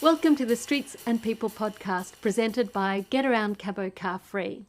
Welcome to the Streets and People podcast presented by Get Around Cabo Car Free.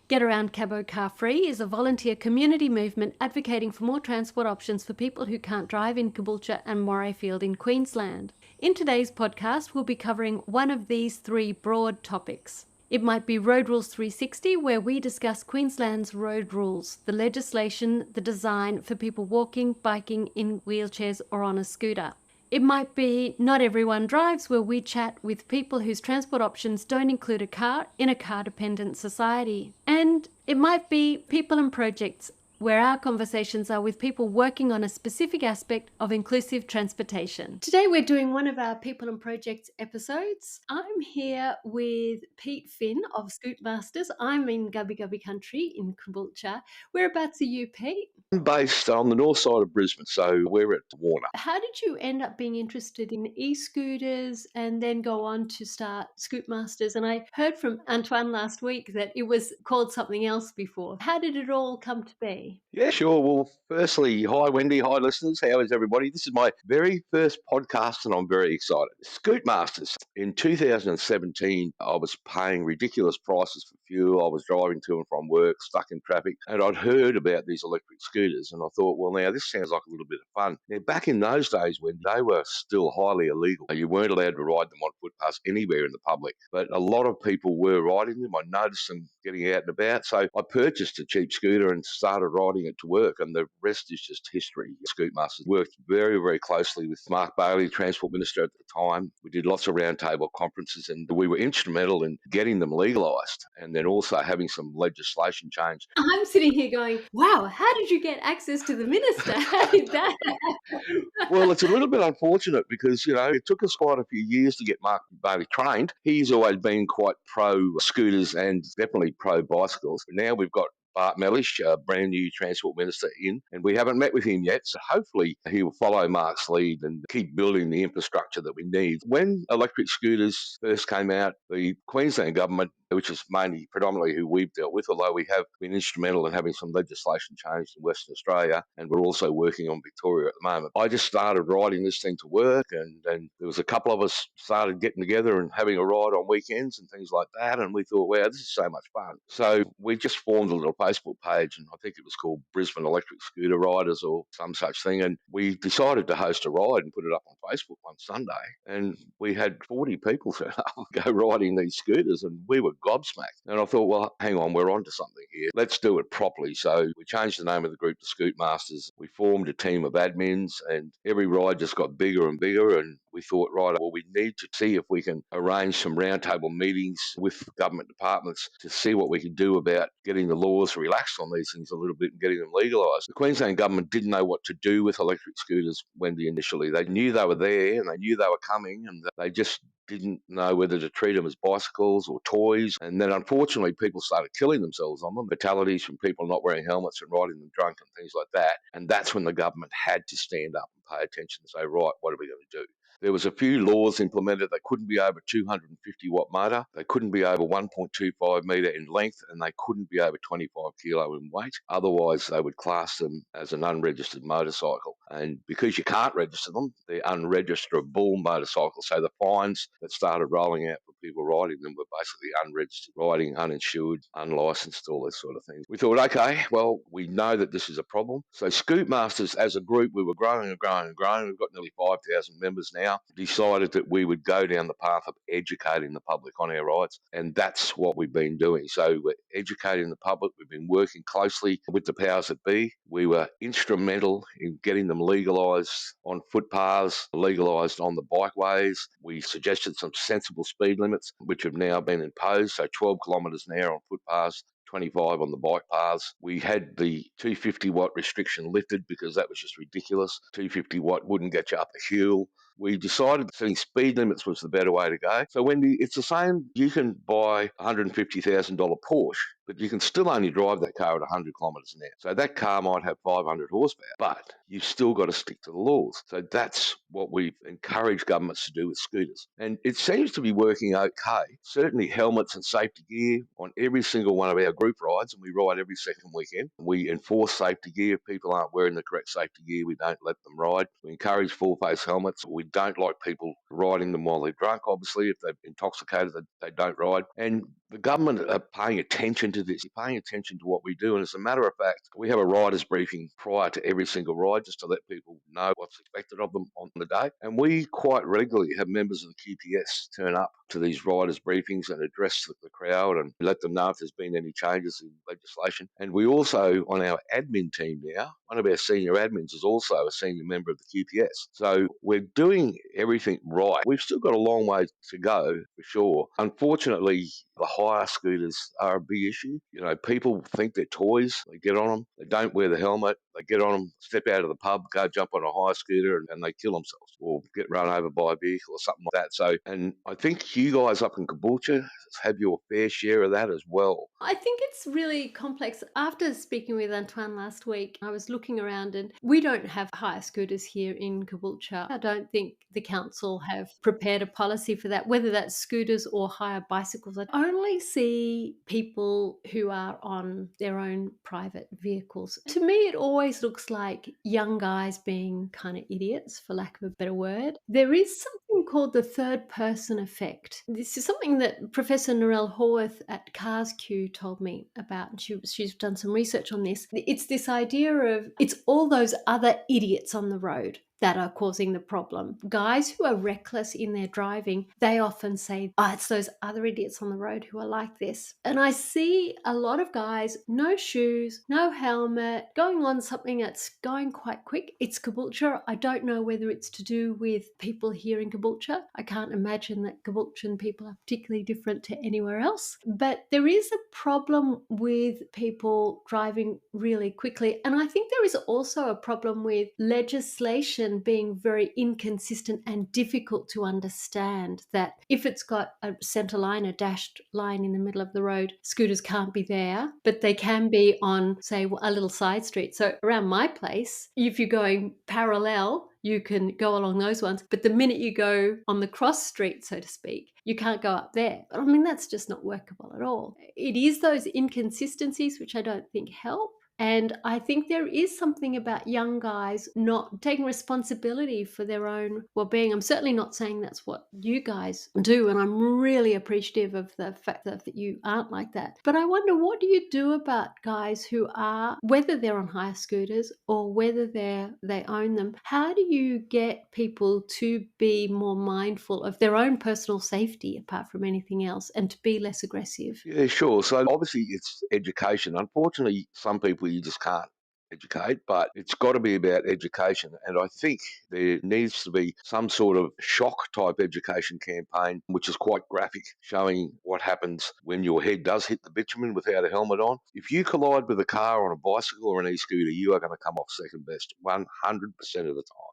Get Around Cabo Car Free is a volunteer community movement advocating for more transport options for people who can't drive in Caboolture and Morayfield in Queensland. In today's podcast, we'll be covering one of these three broad topics. It might be Road Rules 360, where we discuss Queensland's road rules, the legislation, the design for people walking, biking, in wheelchairs or on a scooter. It might be Not Everyone Drives, where we chat with people whose transport options don't include a car in a car-dependent society. And it might be People and Projects, where our conversations are with people working on a specific aspect of inclusive transportation. Today we're doing one of our People and Projects episodes. I'm here with Pete Finn of Scootmasters. I'm in Gubbi Gubbi country in Caboolture. Whereabouts are you, Pete? I'm based on the north side of Brisbane, so we're at Warner. How did you end up being interested in e-scooters and then go on to start Scootmasters? And I heard from Antoine last week that it was called something else before. How did it all come to be? Yeah, sure. Well, firstly, hi, Wendy. Hi, listeners. How is everybody? This is my very first podcast, and I'm very excited. Scootmasters. In 2017, I was paying ridiculous prices for fuel. I was driving to and from work, stuck in traffic, and I'd heard about these electric scooters, and I thought, well, now this sounds like a little bit of fun. Now, back in those days when they were still highly illegal, you weren't allowed to ride them on footpaths anywhere in the public, but a lot of people were riding them. I noticed them getting out and about, so I purchased a cheap scooter and started riding it to work, and the rest is just history. Scootmasters worked very, very closely with Mark Bailey, Transport Minister at the time. We did lots of roundtable conferences, and we were instrumental in getting them legalised, and then also having some legislation changed. I'm sitting here going, wow, how did you get access to the minister? How did that happen? Well, it's a little bit unfortunate because, it took us quite a few years to get Mark Bailey trained. He's always been quite pro-scooters and definitely pro-bicycles. But now we've got Bart Mellish, a brand new Transport Minister, in, and we haven't met with him yet. So hopefully he will follow Mark's lead and keep building the infrastructure that we need. When electric scooters first came out, the Queensland government, which is mainly predominantly who we've dealt with, although we have been instrumental in having some legislation changed in Western Australia, and we're also working on Victoria at the moment. I just started riding this thing to work, and there was a couple of us started getting together and having a ride on weekends and things like that, and we thought, wow, this is so much fun. So we just formed a little Facebook page, and I think it was called Brisbane Electric Scooter Riders or some such thing, and we decided to host a ride and put it up on Facebook one Sunday, and we had 40 people turn up and go riding these scooters, and we were gobsmacked. And I thought, well, hang on, we're onto something here. Let's do it properly. So we changed the name of the group to Scootmasters. We formed a team of admins, and every ride just got bigger and bigger. And we thought, right, well, we need to see if we can arrange some roundtable meetings with government departments to see what we can do about getting the laws relaxed on these things a little bit and getting them legalised. The Queensland government didn't know what to do with electric scooters, Wendy, initially. They knew they were there and they knew they were coming, and they just didn't know whether to treat them as bicycles or toys. And then, unfortunately, people started killing themselves on them. Fatalities from people not wearing helmets and riding them drunk and things like that. And that's when the government had to stand up and pay attention and say, right, what are we going to do? There was a few laws implemented. They couldn't be over 250 watt motor. They couldn't be over 1.25 metre in length, and they couldn't be over 25 kilo in weight. Otherwise, they would class them as an unregistered motorcycle. And because you can't register them, they're unregisterable motorcycles. So the fines that started rolling out for people riding them were basically unregistered riding, uninsured, unlicensed, all this sort of thing. We thought, okay, well, we know that this is a problem. So Scootmasters, as a group, we were growing and growing and growing. We've got nearly 5,000 members now. Decided that we would go down the path of educating the public on our rights, and that's what we've been doing. So we're educating the public. We've been working closely with the powers that be. We were instrumental in getting them legalised on footpaths, legalised on the bikeways. We suggested some sensible speed limits, which have now been imposed, so 12 kilometres an hour on footpaths, 25 on the bike paths. We had the 250 watt restriction lifted because that was just ridiculous. 250 watt wouldn't get you up a hill. We decided setting speed limits was the better way to go. So, Wendy, it's the same. You can buy a $150,000 Porsche, but you can still only drive that car at 100 kilometres an hour. So that car might have 500 horsepower, but you've still got to stick to the laws. So that's what we've encouraged governments to do with scooters. And it seems to be working okay. Certainly helmets and safety gear on every single one of our group rides, and we ride every second weekend. We enforce safety gear. If people aren't wearing the correct safety gear, we don't let them ride. We encourage full face helmets. We don't like people riding them while they're drunk, obviously. If they're intoxicated, they don't ride. And the government are paying attention to this, paying attention to what we do. And as a matter of fact, we have a riders briefing prior to every single ride just to let people know what's expected of them on the day. And we quite regularly have members of the QPS turn up to these riders briefings and address the crowd and let them know if there's been any changes in legislation. And we also, on our admin team now, one of our senior admins is also a senior member of the QPS. So we're doing everything right. We've still got a long way to go, for sure. Unfortunately, the hire scooters are a big issue. People think they're toys. They get on them. They don't wear the helmet. They get on them, step out of the pub, go jump on a hire scooter, and they kill themselves or get run over by a vehicle or something like that. So, and I think you guys up in Caboolture have your fair share of that as well. I think it's really complex. After speaking with Antoine last week, I was looking around and we don't have hire scooters here in Caboolture. I don't think the council have prepared a policy for that, whether that's scooters or hire bicycles. I only see people who are on their own private vehicles. To me, it always looks like young guys being kind of idiots, for lack of a better word. There is something called the third person effect. This is something that Professor Narelle Horwath at CarsQ told me about. She's done some research on this. It's this idea of it's all those other idiots on the road that are causing the problem. Guys who are reckless in their driving, they often say, it's those other idiots on the road who are like this. And I see a lot of guys, no shoes, no helmet, going on something that's going quite quick. It's Caboolture. I don't know whether it's to do with people here in Caboolture. I can't imagine that Caboolture people are particularly different to anywhere else. But there is a problem with people driving really quickly. And I think there is also a problem with legislation being very inconsistent and difficult to understand, that if it's got a centre line, a dashed line in the middle of the road, scooters can't be there, but they can be on, say, a little side street. So around my place, if you're going parallel, you can go along those ones. But the minute you go on the cross street, so to speak, you can't go up there. But I mean, that's just not workable at all. It is those inconsistencies which I don't think help. And I think there is something about young guys not taking responsibility for their own well-being. I'm certainly not saying that's what you guys do, and I'm really appreciative of the fact that you aren't like that. But I wonder, what do you do about guys who are, whether they're on hire scooters or whether they own them, how do you get people to be more mindful of their own personal safety, apart from anything else, and to be less aggressive? Yeah, sure. So obviously it's education. Unfortunately, some people you just can't educate, but it's got to be about education. And I think there needs to be some sort of shock type education campaign, which is quite graphic, showing what happens when your head does hit the bitumen without a helmet on. If you collide with a car on a bicycle or an e-scooter, you are going to come off second best 100% of the time.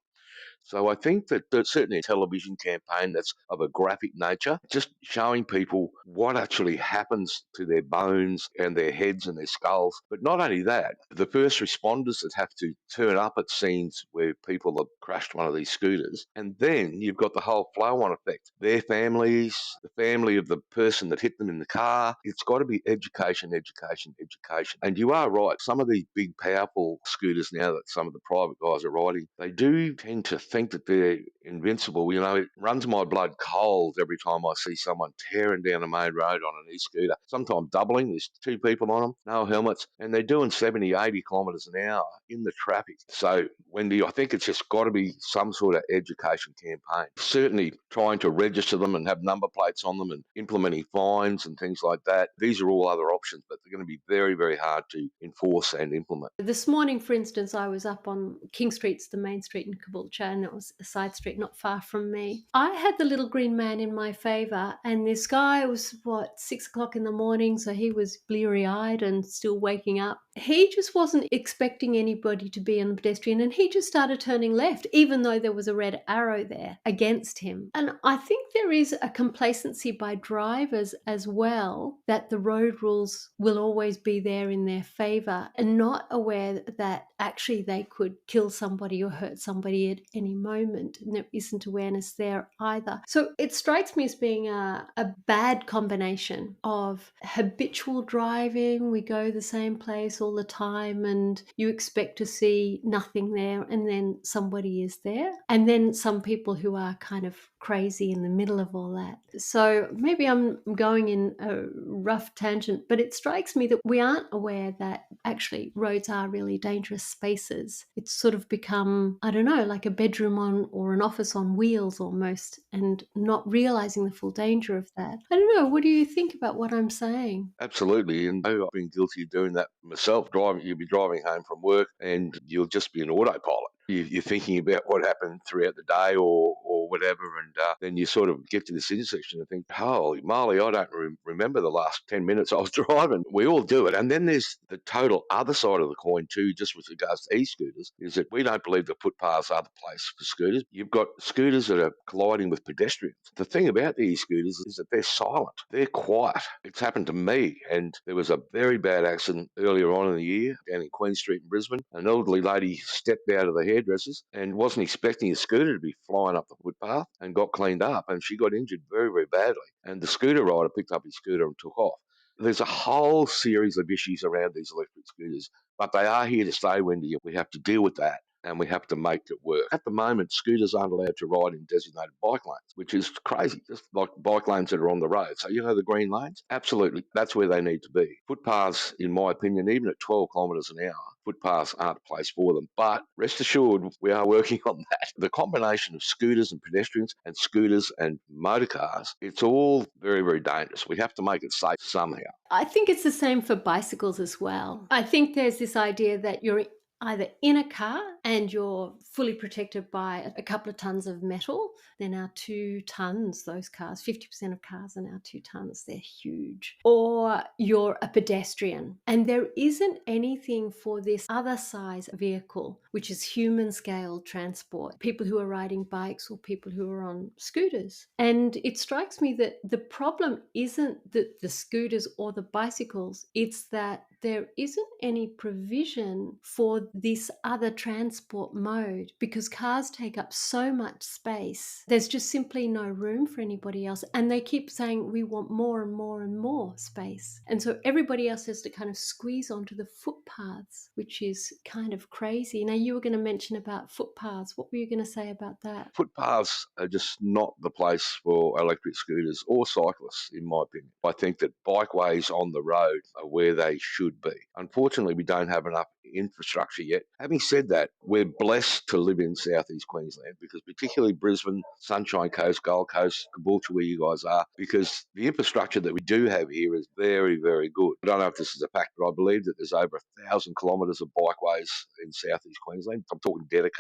So I think that there's certainly a television campaign that's of a graphic nature, just showing people what actually happens to their bones and their heads and their skulls. But not only that, the first responders that have to turn up at scenes where people have crashed one of these scooters. And then you've got the whole flow-on effect. Their families, the family of the person that hit them in the car. It's got to be education, education, education. And you are right. Some of these big, powerful scooters now that some of the private guys are riding, they do tend to think that they're invincible. It runs my blood cold every time I see someone tearing down a main road on an e-scooter, sometimes doubling. There's two people on them, no helmets, and they're doing 70, 80 kilometres an hour in the traffic. So, Wendy, I think it's just got to be some sort of education campaign. Certainly trying to register them and have number plates on them and implementing fines and things like that. These are all other options, but they're going to be very, very hard to enforce and implement. This morning, for instance, I was up on King Street's the main street in Caboolture, and it was a side street not far from me. I had the little green man in my favour, and this guy was, 6 o'clock in the morning, so he was bleary-eyed and still waking up. He just wasn't expecting anybody to be on the pedestrian, and he just started turning left, even though there was a red arrow there against him. And I think there is a complacency by drivers as well that the road rules will always be there in their favor, and not aware that actually they could kill somebody or hurt somebody at any moment. And there isn't awareness there either. So it strikes me as being a bad combination of habitual driving. We go the same place all the time and you expect to see nothing there, and then somebody is there. And then some people who are kind of crazy in the middle of all that. So maybe I'm going in a rough tangent, but it strikes me that we aren't aware that actually roads are really dangerous spaces. It's sort of become, I don't know, like a bedroom on or an office on wheels almost, and not realizing the full danger of that. I don't know. What do you think about what I'm saying? Absolutely, and I've been guilty of doing that myself. You'll be driving home from work, and you'll just be an autopilot. You're thinking about what happened throughout the day or whatever, and then you sort of get to this intersection and think, "Holy moly, I don't remember the last 10 minutes I was driving." We all do it, and then there's the total other side of the coin too. Just with regards to e-scooters, is that we don't believe the footpaths are the place for scooters. You've got scooters that are colliding with pedestrians. The thing about the e-scooters is that they're silent, they're quiet. It's happened to me, and there was a very bad accident earlier on in the year down in Queen Street in Brisbane. An elderly lady stepped out of the hairdressers and wasn't expecting a scooter to be flying up the footpath, and got cleaned up, and she got injured very, very badly. And the scooter rider picked up his scooter and took off. There's a whole series of issues around these electric scooters, but they are here to stay, Wendy. We have to deal with that, and we have to make it work. At the moment, scooters aren't allowed to ride in designated bike lanes, which is crazy, just like bike lanes that are on the road. So, the green lanes? Absolutely, that's where they need to be. Footpaths, in my opinion, even at 12 kilometres an hour, footpaths aren't a place for them. But rest assured, we are working on that. The combination of scooters and pedestrians and scooters and motor cars, it's all very, very dangerous. We have to make it safe somehow. I think it's the same for bicycles as well. I think there's this idea that you're either in a car and you're fully protected by a couple of tons of metal. They're now 2 tons, those cars. 50% of cars are now 2 tons. They're huge. Or you're a pedestrian. And there isn't anything for this other size vehicle, which is human scale transport, people who are riding bikes or people who are on scooters. And it strikes me that the problem isn't the scooters or the bicycles, it's that there isn't any provision for this other transport mode, because cars take up so much space. There's just simply no room for anybody else. And they keep saying we want more and more and more space. And so everybody else has to kind of squeeze onto the footpaths, which is kind of crazy. Now, you were going to mention about footpaths. What were you going to say about that? Footpaths are just not the place for electric scooters or cyclists, in my opinion. I think that bikeways on the road are where they should be. Unfortunately, we don't have enough infrastructure yet. Having said that, we're blessed to live in southeast Queensland, because particularly Brisbane, Sunshine Coast, Gold Coast, Caboolture, where you guys are, because the infrastructure that we do have here is very, very good. I don't know if this is a fact, but I believe that there's over 1,000 kilometres of bikeways in southeast Queensland. I'm talking dedicated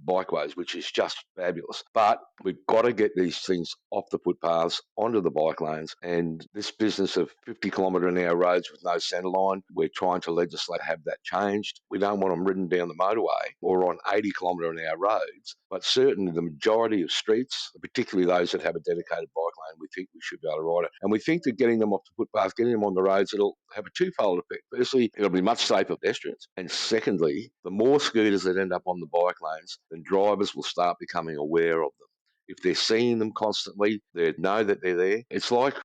bikeways, which is just fabulous. But we've got to get these things off the footpaths onto the bike lanes. And this business of 50 kilometre an hour roads with no centre line, we're trying to legislate to have that changed. We don't want them ridden down the motorway or on 80 kilometre an hour roads, but certainly the majority of streets, particularly those that have a dedicated bike lane, we think we should be able to ride it. And we think that getting them off the footpath, getting them on the roads, it'll have a twofold effect. Firstly, it'll be much safer for pedestrians. And secondly, the more scooters that end up on the bike lanes, then drivers will start becoming aware of them. If they're seeing them constantly, they know that they're there. It's like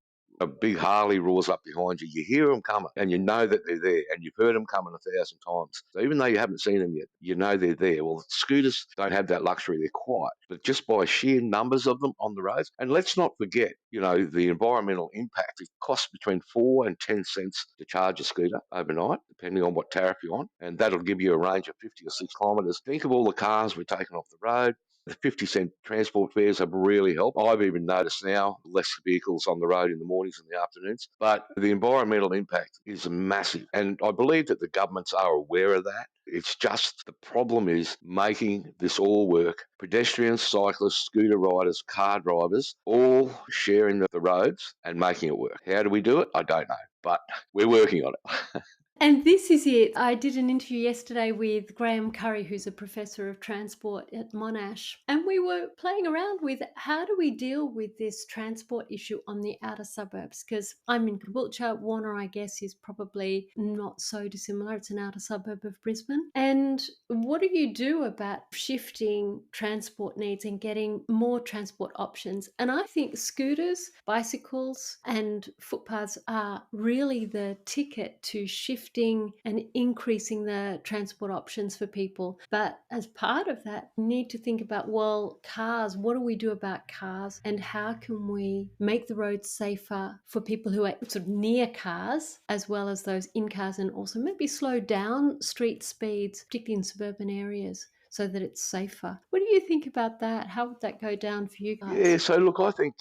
a big Harley roars up behind you. You hear them coming, and you know that they're there, and you've heard them coming 1,000 times. So even though you haven't seen them yet, you know they're there. Well, scooters don't have that luxury. They're quiet. But just by sheer numbers of them on the roads, and let's not forget, the environmental impact. It costs between 4 and 10 cents to charge a scooter overnight, depending on what tariff you're on, and that'll give you a range of 50 or 6 kilometres. Think of all the cars we're taking off the road. The 50-cent transport fares have really helped. I've even noticed now less vehicles on the road in the mornings and the afternoons. But the environmental impact is massive. And I believe that the governments are aware of that. It's just the problem is making this all work. Pedestrians, cyclists, scooter riders, car drivers, all sharing the roads and making it work. How do we do it? I don't know. But we're working on it. And this is it. I did an interview yesterday with Graham Curry, who's a professor of transport at Monash, and we were playing around with how do we deal with this transport issue on the outer suburbs? Because I'm in Caboolture. Warner, I guess, is probably not so dissimilar. It's an outer suburb of Brisbane. And what do you do about shifting transport needs and getting more transport options? And I think scooters, bicycles, and footpaths are really the ticket to shifting and increasing the transport options for people. But as part of that, we need to think about, well, cars, what do we do about cars? And how can we make the roads safer for people who are sort of near cars, as well as those in cars, and also maybe slow down street speeds, particularly in suburban areas, so that it's safer. What do you think about that? How would that go down for you Yeah, guys? so look, I think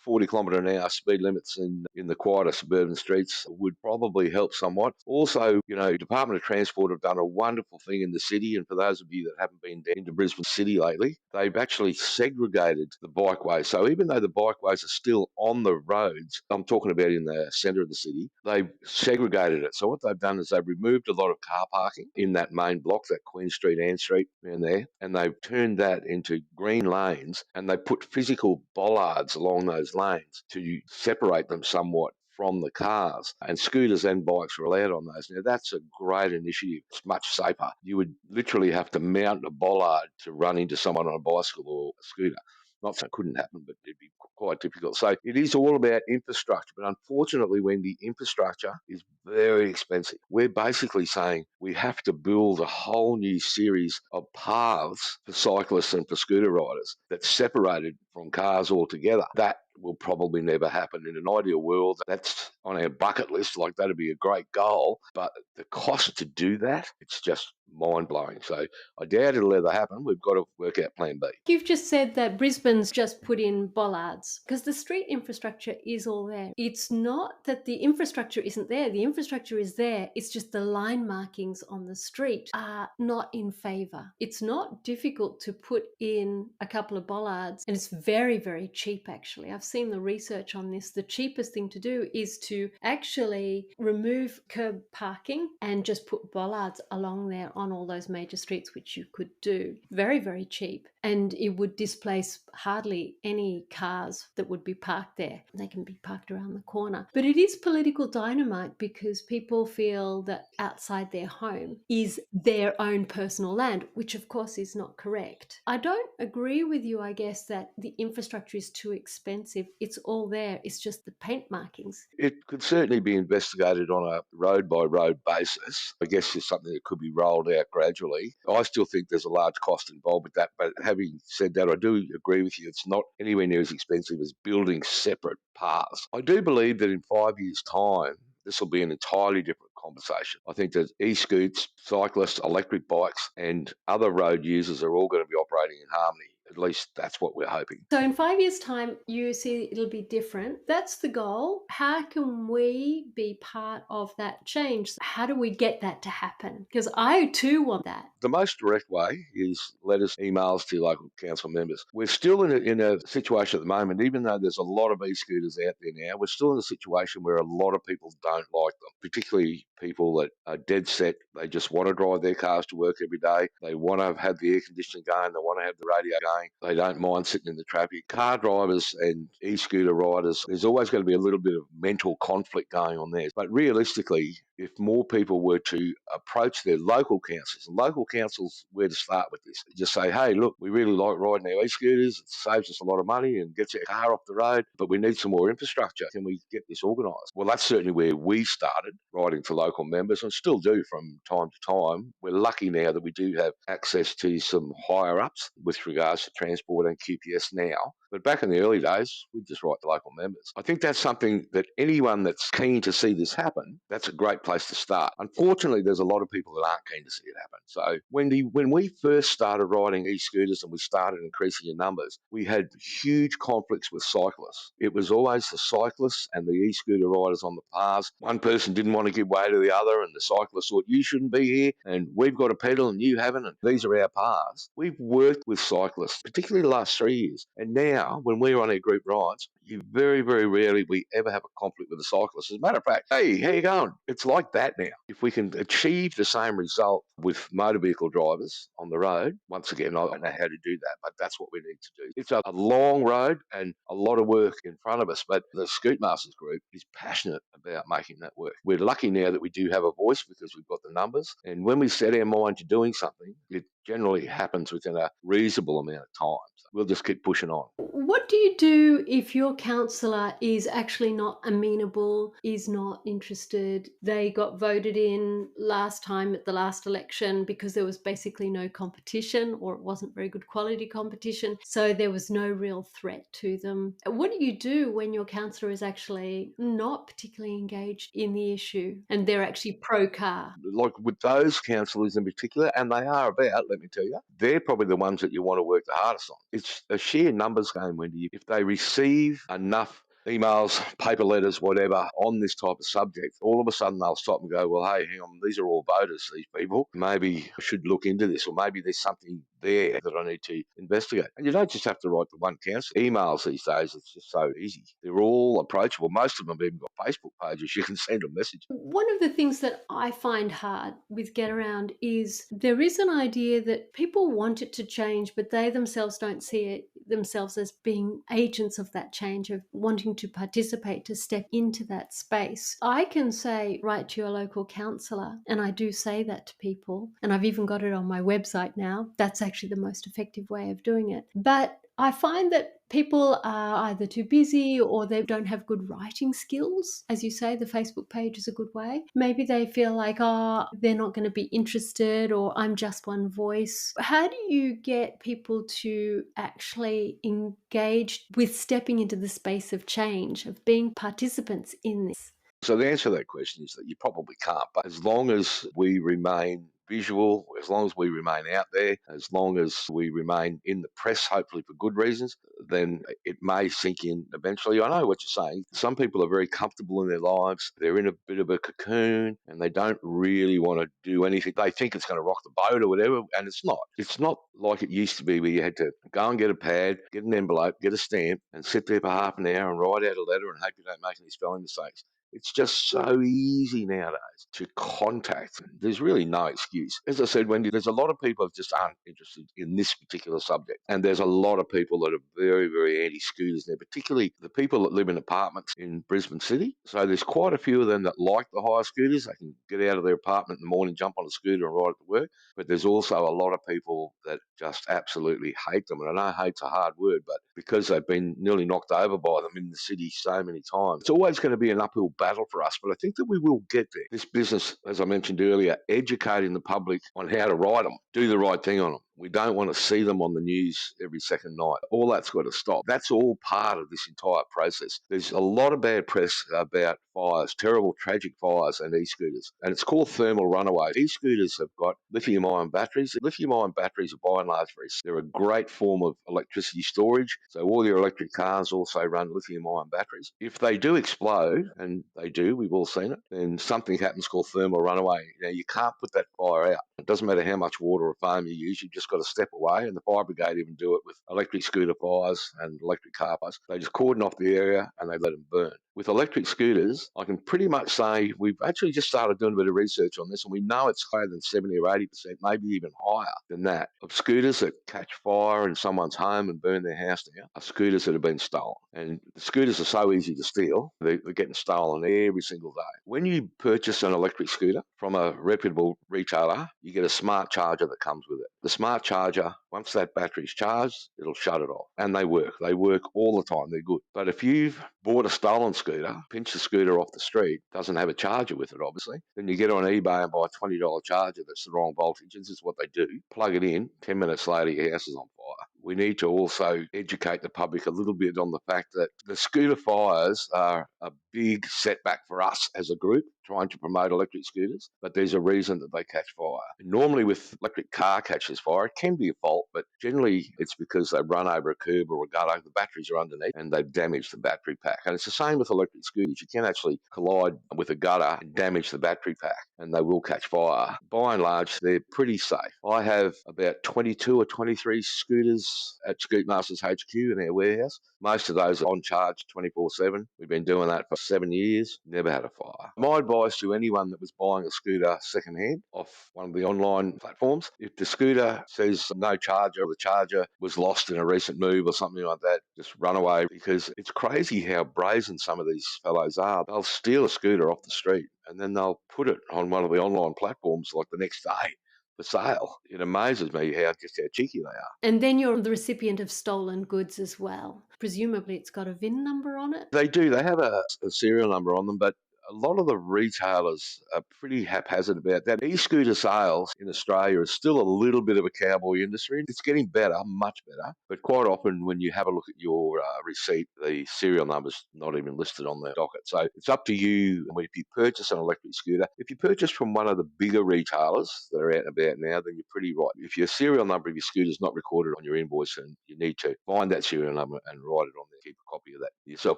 40 km/h speed limits in the quieter suburban streets would probably help somewhat. Also, Department of Transport have done a wonderful thing in the city, and for those of you that haven't been down into Brisbane City lately, they've actually segregated the bikeways. So even though the bikeways are still on the roads, I'm talking about in the centre of the city, they've segregated it. So what they've done is they've removed a lot of car parking in that main block, that Queen Street, Ann Street, around there, and they've turned that into green lanes, and they put physical bollards along those lanes to separate them somewhat from the cars, and scooters and bikes are allowed on those. Now, that's a great initiative. It's much safer. You would literally have to mount a bollard to run into someone on a bicycle or a scooter. Not saying it couldn't happen, but it'd be quite difficult. So it is all about infrastructure. But unfortunately, when the infrastructure is very expensive, we're basically saying we have to build a whole new series of paths for cyclists and for scooter riders that's separated from cars altogether. That will probably never happen. In an ideal world, that's on our bucket list. Like, that'd be a great goal. But the cost to do that, it's just mind blowing. So I doubt it'll ever happen. We've got to work out plan B. You've just said that Brisbane's just put in bollards because the street infrastructure is all there. It's not that the infrastructure isn't there. The infrastructure is there. It's just the line markings on the street are not in favour. It's not difficult to put in a couple of bollards, and it's very, very cheap, actually. I've seen the research on this. The cheapest thing to do is to actually remove curb parking and just put bollards along there on all those major streets, which you could do. Very, very cheap. And it would displace hardly any cars that would be parked there. They can be parked around the corner. But it is political dynamite because people feel that outside their home is their own personal land, which of course is not correct. I don't agree with you, I guess, that the infrastructure is too expensive. It's all there. It's just the paint markings. It could certainly be investigated on a road by road basis. I guess it's something that could be rolled out gradually. I still think there's a large cost involved with that. But having said that, I do agree with you. It's not anywhere near as expensive as building separate paths. I do believe that in 5 years' time, this will be an entirely different conversation. I think that e-scoots, cyclists, electric bikes, and other road users are all going to be operating in harmony. At least that's what we're hoping. So in 5 years' time, you see it'll be different. That's the goal. How can we be part of that change? How do we get that to happen? Because I too want that. The most direct way is letters, emails to local council members. We're still in a situation at the moment, even though there's a lot of e-scooters out there now, we're still in a situation where a lot of people don't like them, particularly people that are dead set. They just want to drive their cars to work every day. They want to have the air conditioning going. They want to have the radio going. They don't mind sitting in the traffic. Car drivers and e-scooter riders, there's always going to be a little bit of mental conflict going on there. But realistically, if more people were to approach their local councils, and local councils where to start with this, just say, hey, look, we really like riding our e-scooters. It saves us a lot of money and gets our car off the road, but we need some more infrastructure. Can we get this organised? Well, that's certainly where we started, writing to local members, and still do from time to time. We're lucky now that we do have access to some higher-ups with regards to transport and QPS now. But back in the early days, we'd just write to local members. I think that's something that anyone that's keen to see this happen, that's a great place to start. Unfortunately, there's a lot of people that aren't keen to see it happen. So, Wendy, when we first started riding e-scooters and we started increasing in numbers, we had huge conflicts with cyclists. It was always the cyclists and the e-scooter riders on the paths. One person didn't want to give way to the other, and the cyclist thought, you shouldn't be here, and we've got a pedal and you haven't, and these are our paths. We've worked with cyclists, particularly the last 3 years, and now now, when we're on our group rides, you very, very rarely we ever have a conflict with a cyclist. As a matter of fact, hey, how you going? It's like that now. If we can achieve the same result with motor vehicle drivers on the road, once again, I don't know how to do that, but that's what we need to do. It's a long road and a lot of work in front of us, but the Scootmasters group is passionate about making that work. We're lucky now that we do have a voice because we've got the numbers, and when we set our mind to doing something, it generally happens within a reasonable amount of time. So we'll just keep pushing on. What do you do if your councillor is actually not amenable, is not interested? They got voted in last time at the last election because there was basically no competition, or it wasn't very good quality competition, so there was no real threat to them. What do you do when your councillor is actually not particularly engaged in the issue and they're actually pro-car? Like with those councillors in particular, and they are about, let me tell you, they're probably the ones that you want to work the hardest on. It's a sheer numbers game, Wendy. If they receive enough emails, paper letters, whatever, on this type of subject, all of a sudden they'll stop and go, well, hey, hang on, these are all voters, these people. Maybe I should look into this, or maybe there's something there that I need to investigate. And you don't just have to write to one council. Emails these days, it's just so easy. They're all approachable. Most of them have even got Facebook pages. You can send a message. One of the things that I find hard with Get Around is there is an idea that people want it to change, but they themselves don't see it themselves as being agents of that change, of wanting to participate, to step into that space. I can say, write to your local councillor, and I do say that to people, and I've even got it on my website now. That's actually the most effective way of doing it. But I find that people are either too busy or they don't have good writing skills. As you say, the Facebook page is a good way. Maybe they feel like, oh, they're not going to be interested, or I'm just one voice. How do you get people to actually engage with stepping into the space of change, of being participants in this? So the answer to that question is that you probably can't. But as long as we remain visual, as long as we remain out there, as long as we remain in the press, hopefully for good reasons, then it may sink in eventually. I know what you're saying. Some people are very comfortable in their lives. They're in a bit of a cocoon and they don't really want to do anything. They think it's going to rock the boat or whatever, and it's not. It's not like it used to be where you had to go and get a pad, get an envelope, get a stamp, and sit there for half an hour and write out a letter and hope you don't make any spelling mistakes. It's just so easy nowadays to contact. There's really no excuse. As I said, Wendy, there's a lot of people that just aren't interested in this particular subject. And there's a lot of people that are very, very anti-scooters now, particularly the people that live in apartments in Brisbane City. So there's quite a few of them that like the hire scooters. They can get out of their apartment in the morning, jump on a scooter and ride it to work. But there's also a lot of people that just absolutely hate them. And I know hate's a hard word, but because they've been nearly knocked over by them in the city so many times, it's always going to be an uphill battle for us, but I think that we will get there. This business, as I mentioned earlier, educating the public on how to ride them, do the right thing on them. We don't want to see them on the news every second night. All that's got to stop. That's all part of this entire process. There's a lot of bad press about fires, terrible, tragic fires and e-scooters, and it's called thermal runaway. E-scooters have got lithium-ion batteries. Lithium-ion batteries are by and large very safe. They're a great form of electricity storage, so all your electric cars also run lithium-ion batteries. If they do explode, and they do, we've all seen it, then something happens called thermal runaway. Now, you can't put that fire out. It doesn't matter how much water or foam you use, you've just got to step away, and the fire brigade even do it with electric scooter fires and electric car fires. They just cordon off the area and they let them burn. With electric scooters, I can pretty much say we've actually just started doing a bit of research on this, and we know it's higher than 70 or 80%, maybe even higher than that, of scooters that catch fire in someone's home and burn their house down are scooters that have been stolen. And the scooters are so easy to steal, they're getting stolen every single day. When you purchase an electric scooter from a reputable retailer, you get a smart charger that comes with it. The smart charger, once that battery's charged, it'll shut it off. And they work. They work all the time. They're good. But if you've bought a stolen scooter, pinch the scooter off the street, doesn't have a charger with it, obviously, then you get on eBay and buy a $20 charger that's the wrong voltage. This is what they do. Plug it in, 10 minutes later, your house is on fire. We need to also educate the public a little bit on the fact that the scooter fires are a big setback for us as a group trying to promote electric scooters, but there's a reason that they catch fire. And normally with electric car catches fire, it can be a fault, but generally it's because they run over a curb or a gutter, the batteries are underneath and they've damaged the battery pack. And it's the same with electric scooters. You can actually collide with a gutter and damage the battery pack and they will catch fire. By and large, they're pretty safe. I have about 22 or 23 scooters at Scootmasters HQ in our warehouse. Most of those are on charge 24/7. We've been doing that for 7 years, never had a fire. My advice to anyone that was buying a scooter secondhand off one of the online platforms, if the scooter says no charger or the charger was lost in a recent move or something like that, just run away, because it's crazy how brazen some of these fellows are. They'll steal a scooter off the street and then they'll put it on one of the online platforms like the next day for sale. It amazes me how cheeky they are. And then you're the recipient of stolen goods as well. Presumably it's got a VIN number on it. They do. They have a serial number on them, but a lot of the retailers are pretty haphazard about that. E-scooter sales in Australia is still a little bit of a cowboy industry. It's getting better, much better, but quite often when you have a look at your receipt, the serial number's not even listed on the docket. So it's up to you. If you purchase an electric scooter, if you purchase from one of the bigger retailers that are out and about now, then you're pretty right. If your serial number of your scooter is not recorded on your invoice, then you need to find that serial number and write it on there. Keep a copy of that yourself.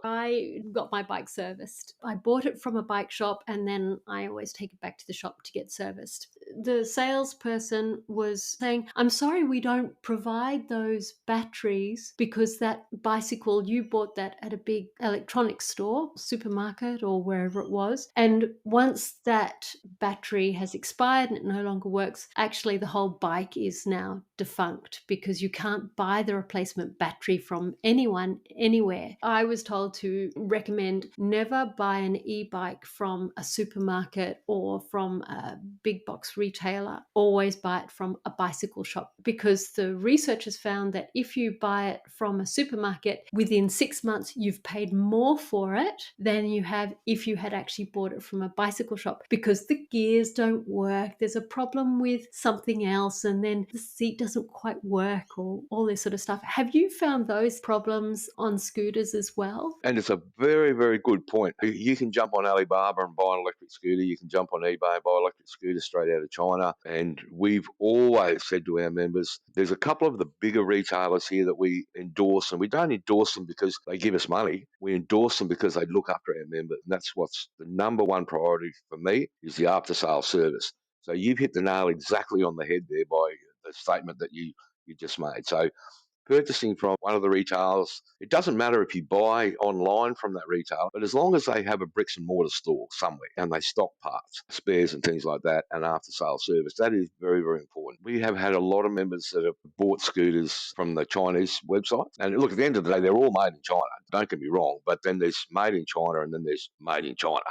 I got my bike serviced. I bought it from a bike shop and then I always take it back to the shop to get serviced. The salesperson was saying, I'm sorry, we don't provide those batteries because that bicycle, you bought that at a big electronics store, supermarket, or wherever it was. And once that battery has expired and it no longer works, actually the whole bike is now defunct because you can't buy the replacement battery from anyone, anywhere. I was told to recommend never buy an e-bike from a supermarket or from a big box retailer. Always buy it from a bicycle shop, because the researchers found that if you buy it from a supermarket, within 6 months you've paid more for it than you have if you had actually bought it from a bicycle shop, because the gears don't work, there's a problem with something else, and then the seat doesn't quite work, or all this sort of stuff. Have you found those problems on scooters as well? And it's a very, very good point. You can jump on Alibaba and buy an electric scooter. You can jump on eBay and buy an electric scooter straight out of China. And we've always said to our members, there's a couple of the bigger retailers here that we endorse, and we don't endorse them because they give us money. We endorse them because they look after our members. And that's what's the number one priority for me, is the after-sales service. So you've hit the nail exactly on the head there by the statement that you just made. So purchasing from one of the retailers, it doesn't matter if you buy online from that retailer, but as long as they have a bricks and mortar store somewhere and they stock parts, spares and things like that, and after sale service, that is very, very important. We have had a lot of members that have bought scooters from the Chinese website. And look, at the end of the day, they're all made in China. Don't get me wrong, but then there's made in China and then there's made in China.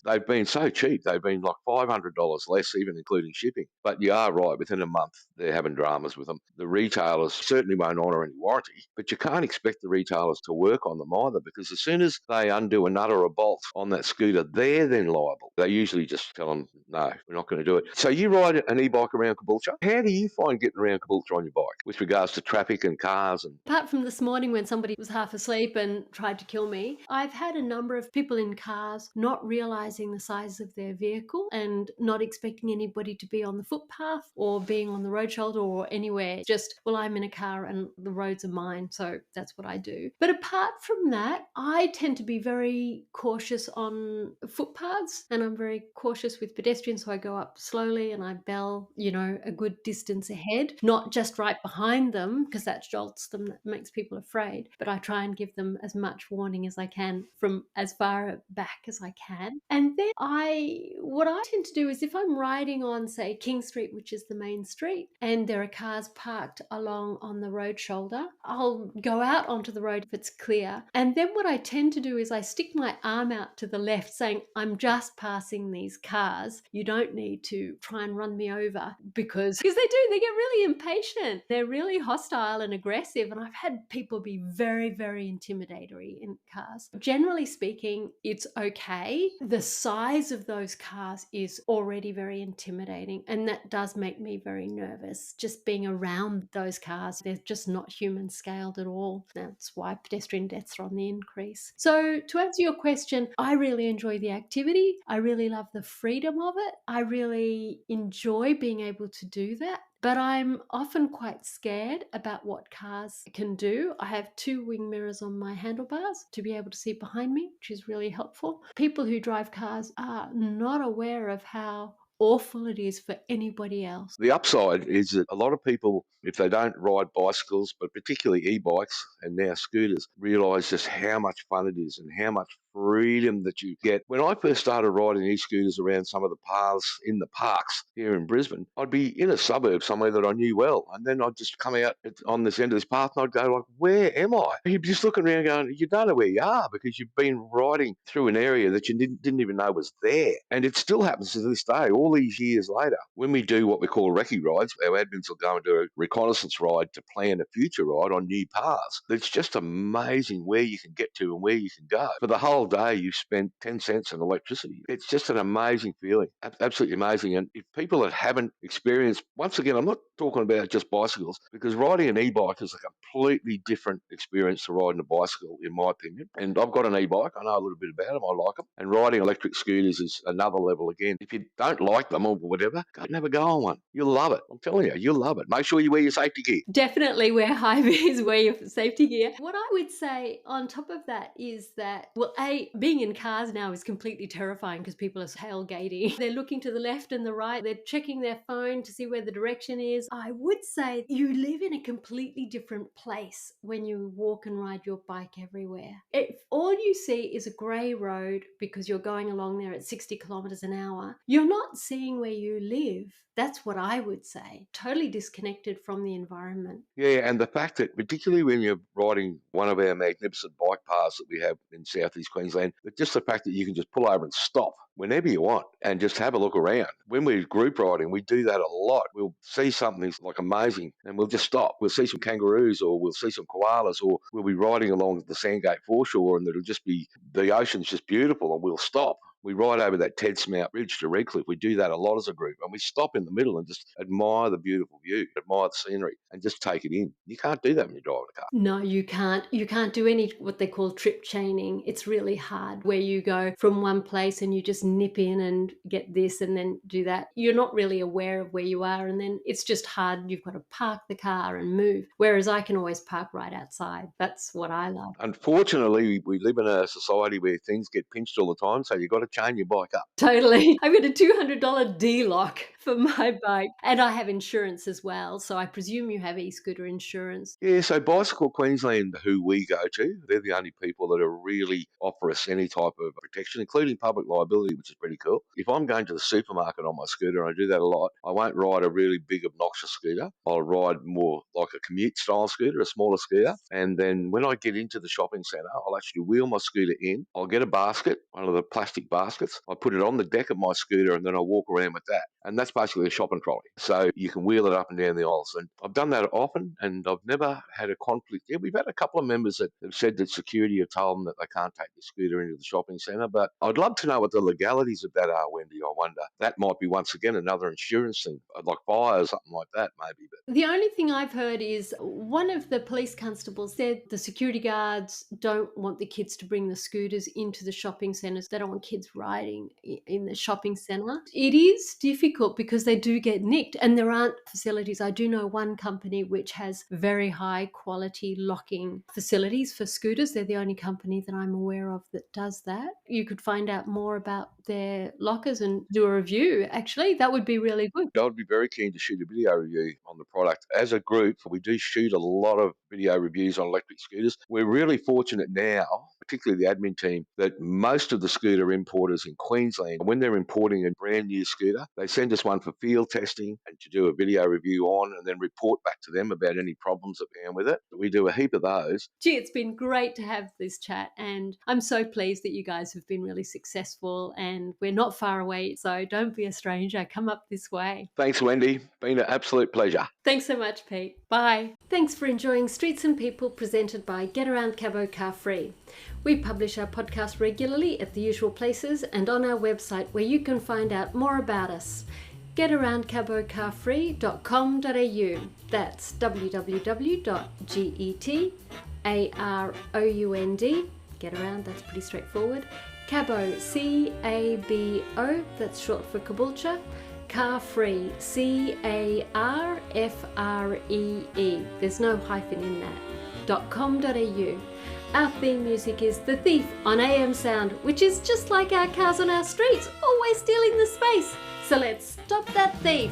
They've been so cheap. They've been like $500 less, even including shipping. But you are right, within a month, they're having dramas with them. The retailers certainly won't honour any warranty, but you can't expect the retailers to work on them either, because as soon as they undo a nut or a bolt on that scooter, they're then liable. They usually just tell them, no, we're not going to do it. So you ride an e-bike around Caboolture. How do you find getting around Caboolture on your bike with regards to traffic and cars? And Apart from this morning when somebody was half asleep and tried to kill me, I've had a number of people in cars not realising the size of their vehicle and not expecting anybody to be on the footpath or being on the road shoulder or anywhere. Just, well, I'm in a car and the roads are mine, so that's what I do. But apart from that, I tend to be very cautious on footpaths, and I'm very cautious with pedestrians, so I go up slowly and I bell, a good distance ahead, not just right behind them, because that jolts them, that makes people afraid, but I try and give them as much warning as I can from as far back as I can. And then what I tend to do is, if I'm riding on, say, King Street, which is the main street, and there are cars parked along on the road shoulder, I'll go out onto the road if it's clear. And then what I tend to do is I stick my arm out to the left saying, I'm just passing these cars. You don't need to try and run me over, because they get really impatient. They're really hostile and aggressive. And I've had people be very, very intimidatory in cars. Generally speaking, it's okay. The size of those cars is already very intimidating. And that does make me very nervous. Just being around those cars, they're just not human scaled at all. That's why pedestrian deaths are on the increase. So to answer your question, I really enjoy the activity. I really love the freedom of it. I really enjoy being able to do that. But I'm often quite scared about what cars can do. I have 2 wing mirrors on my handlebars to be able to see behind me, which is really helpful. People who drive cars are not aware of how awful it is for anybody else. The upside is that a lot of people, if they don't ride bicycles, but particularly e-bikes and now scooters, realise just how much fun it is and how much freedom that you get. When I first started riding e-scooters around some of the paths in the parks here in Brisbane, I'd be in a suburb somewhere that I knew well, and then I'd just come out on this end of this path and I'd go like, where am I? And you'd be just looking around going, you don't know where you are because you've been riding through an area that you didn't even know was there. And it still happens to this day, all these years later. When we do what we call recce rides, our admins will go and do a reconnaissance ride to plan a future ride on new paths. It's just amazing where you can get to and where you can go. For the whole day, you've spent 10 cents on electricity. It's just an amazing feeling, absolutely amazing. And if people that haven't experienced, once again, I'm not talking about just bicycles, because riding an e-bike is a completely different experience to riding a bicycle, in my opinion. And I've got an e-bike. I know a little bit about them. I like them. And riding electric scooters is another level again. If you don't like them or whatever, never go on one. You'll love it. I'm telling you, you'll love it. Make sure you wear your safety gear. Definitely wear high vis, wear your safety gear. What I would say on top of that is that, well, being in cars now is completely terrifying because people are tailgating. They're looking to the left and the right. They're checking their phone to see where the direction is. I would say you live in a completely different place when you walk and ride your bike everywhere. If all you see is a grey road because you're going along there at 60 kilometres an hour, you're not seeing where you live. That's what I would say. Totally disconnected from the environment. Yeah, and the fact that particularly when you're riding one of our magnificent bike paths that we have in southeast Queensland, but just the fact that you can just pull over and stop whenever you want and just have a look around. When we're group riding, we do that a lot. We'll see something like amazing and we'll just stop. We'll see some kangaroos or we'll see some koalas, or we'll be riding along the Sandgate foreshore and it'll just be, the ocean's just beautiful, and we'll stop. We ride over that Tedsmount Ridge to Redcliffe. We do that a lot as a group, and we stop in the middle and just admire the beautiful view, admire the scenery, and just take it in. You can't do that when you're driving a car. No, you can't. You can't do any what they call trip chaining. It's really hard, where you go from one place and you just nip in and get this and then do that. You're not really aware of where you are, and then it's just hard. You've got to park the car and move. Whereas I can always park right outside. That's what I love. Unfortunately, we live in a society where things get pinched all the time, so you've got to chain your bike up. Totally. I've got a $200 D-lock for my bike, and I have insurance as well. So I presume you have e-scooter insurance. Yeah, so Bicycle Queensland, who we go to, they're the only people that are really offer us any type of protection, including public liability, which is pretty cool. If I'm going to the supermarket on my scooter, and I do that a lot, I won't ride a really big obnoxious scooter. I'll ride more like a commute style scooter, a smaller scooter. And then when I get into the shopping centre, I'll actually wheel my scooter in. I'll get a basket, one of the plastic baskets. I put it on the deck of my scooter and then I walk around with that. And that's basically a shopping trolley. So you can wheel it up and down the aisles. And I've done that often and I've never had a conflict. Yeah, we've had a couple of members that have said that security have told them that they can't take the scooter into the shopping centre. But I'd love to know what the legalities of that are, Wendy. I wonder. That might be once again another insurance thing, like fire or something like that, maybe. But the only thing I've heard is one of the police constables said the security guards don't want the kids to bring the scooters into the shopping centres. They don't want kids riding in the shopping centre. It is difficult because they do get nicked, and there aren't facilities. I do know one company which has very high quality locking facilities for scooters. They're the only company that I'm aware of that does that. You could find out more about their lockers and do a review. Actually, that would be really good. I would be very keen to shoot a video review on the product. As a group, we do shoot a lot of video reviews on electric scooters. We're really fortunate now, particularly the admin team, that most of the scooter importers in Queensland, when they're importing a brand new scooter, they send us one for field testing and to do a video review on and then report back to them about any problems that we have with it. We do a heap of those. Gee, it's been great to have this chat, and I'm so pleased that you guys have been really successful, and we're not far away, so don't be a stranger. Come up this way. Thanks, Wendy. Been an absolute pleasure. Thanks so much, Pete. Bye. Thanks for enjoying Streets and People, presented by Get Around Cabo Car Free. We publish our podcast regularly at the usual places and on our website, where you can find out more about us. getaroundcabocarfree.com.au. That's www.getaround, get around, that's pretty straightforward, Cabo, C-A-B-O, that's short for Caboolture, Car Free, C-A-R-F-R-E-E, there's no hyphen in that, .com.au. Our theme music is The Thief on AM Sound, which is just like our cars on our streets, always stealing the space. So let's stop that thief.